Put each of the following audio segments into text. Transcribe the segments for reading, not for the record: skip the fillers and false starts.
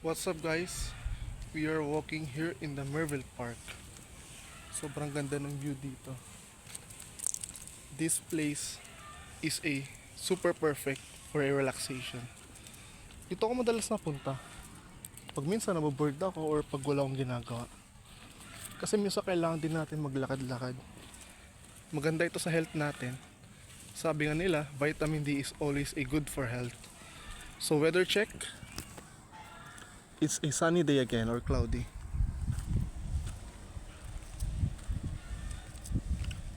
What's up guys? We are walking here in the Merville Park. Sobrang ganda ng view dito. This place is a super perfect for a relaxation. Dito ako madalas napunta. Pag minsan naboboard ako or pag wala akong ginagawa. Kasi minsan kailangan din natin maglakad-lakad. Maganda ito sa health natin. Sabi nga nila, vitamin D is always a good for health. So weather check. It's a sunny day again or cloudy.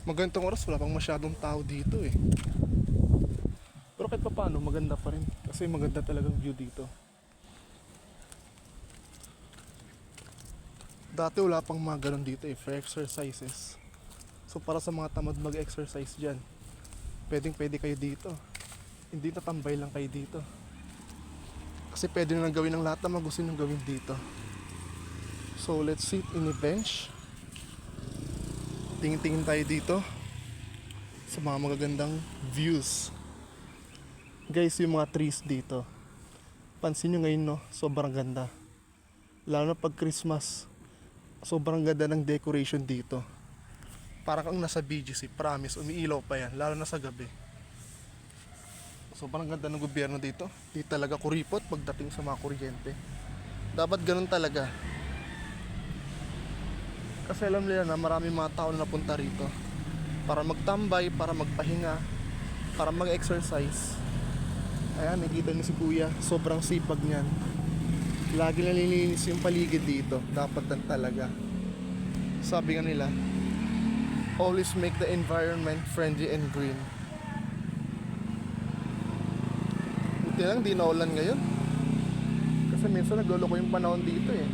Magandang oras, wala pang masyadong tao dito eh. Pero kahit pa paano, maganda pa rin. Kasi maganda talagang view dito. Dati wala pang mga ganun dito eh, for exercises. So para sa mga tamad mag-exercise dyan, pwede kayo dito. Hindi natambay lang kayo dito. Kasi pwede na lang gawin ng lahat na gusto nyo gawin dito. So let's sit in a bench. Tingin-tingin tayo dito sa mga magagandang views. Guys, yung mga trees dito, pansin nyo ngayon no, sobrang ganda. Lalo na pag Christmas, sobrang ganda ng decoration dito. Para kang nasa BGC, promise, umiilaw pa yan, lalo na sa gabi. Sobrang ganda ng gobyerno dito. Di talaga kuripot pagdating sa mga kuryente. Dapat ganun talaga. Kasi alam nila na marami mga tao na napunta rito para magtambay, para magpahinga, para mag-exercise. Ayan, nakikita niyo si Kuya. Sobrang sipag niyan. Lagi nalilinis yung paligid dito. Dapat lang talaga. Sabi nga nila, always make the environment friendly and green. Buti lang di naulan ngayon. Kasi minsan nagloloko yung panahon dito eh.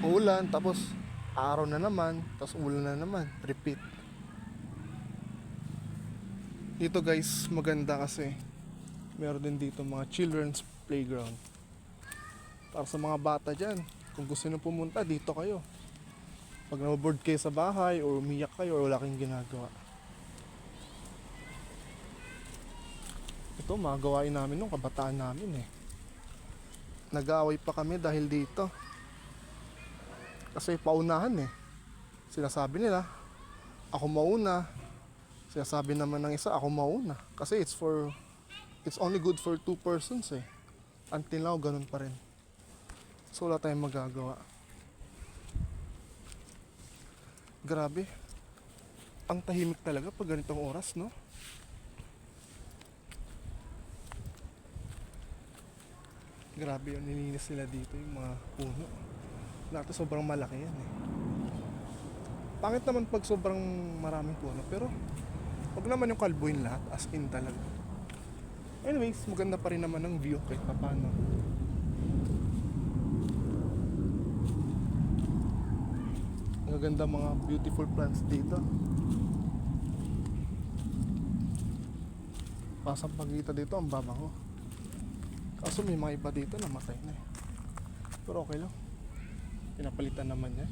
Ulan, tapos araw na naman, tapos ulan na naman. Repeat. Dito guys, maganda kasi meron din dito mga children's playground. Para sa mga bata dyan, kung gusto nyo pumunta, dito kayo. Pag naboboard kayo sa bahay, or umiyak kayo, or wala kayong ginagawa. Ito, mga gawain namin nung kabataan namin eh. Nag-aaway pa kami dahil dito. Kasi paunahan eh. Sinasabi nila, ako mauna. Sinasabi naman ng isa, ako mauna. Kasi it's only good for 2 persons eh. Until now, ganun pa rin. So wala tayong magagawa. Grabe. Ang tahimik talaga pag ganitong oras, no? Grabe yun, nilinis nila dito yung mga puno. Lahat sobrang malaki yan eh. Pangit naman pag sobrang maraming puno, pero wag naman yung kalbuin lahat, as in talaga. Anyways, maganda pa rin naman ang view kahit papano. Magaganda mga beautiful plants dito. Pasang pagkita dito, ang babango. Kaso may mga iba dito namatay na eh. Pero okay lang. Pinapalitan naman niya.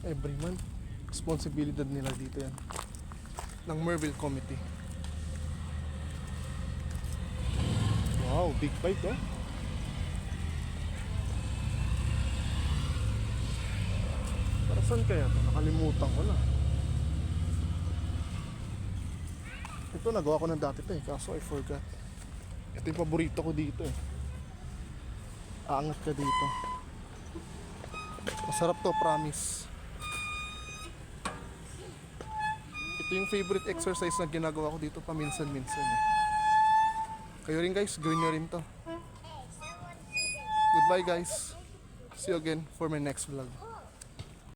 Every month, responsibilidad nila dito yan. Ng Merville Committee. Wow, big bike oh. Para saan kaya ito? Nakalimutan ko na. Ito nagawa ko na dati ito eh, kaso I forgot. Ito yung paborito ko dito eh. Aangat ka dito. Masarap to, promise. Ito yung favorite exercise na ginagawa ko dito paminsan-minsan eh. Kayo rin guys, gawin nyo rin to. Goodbye guys. See you again for my next vlog.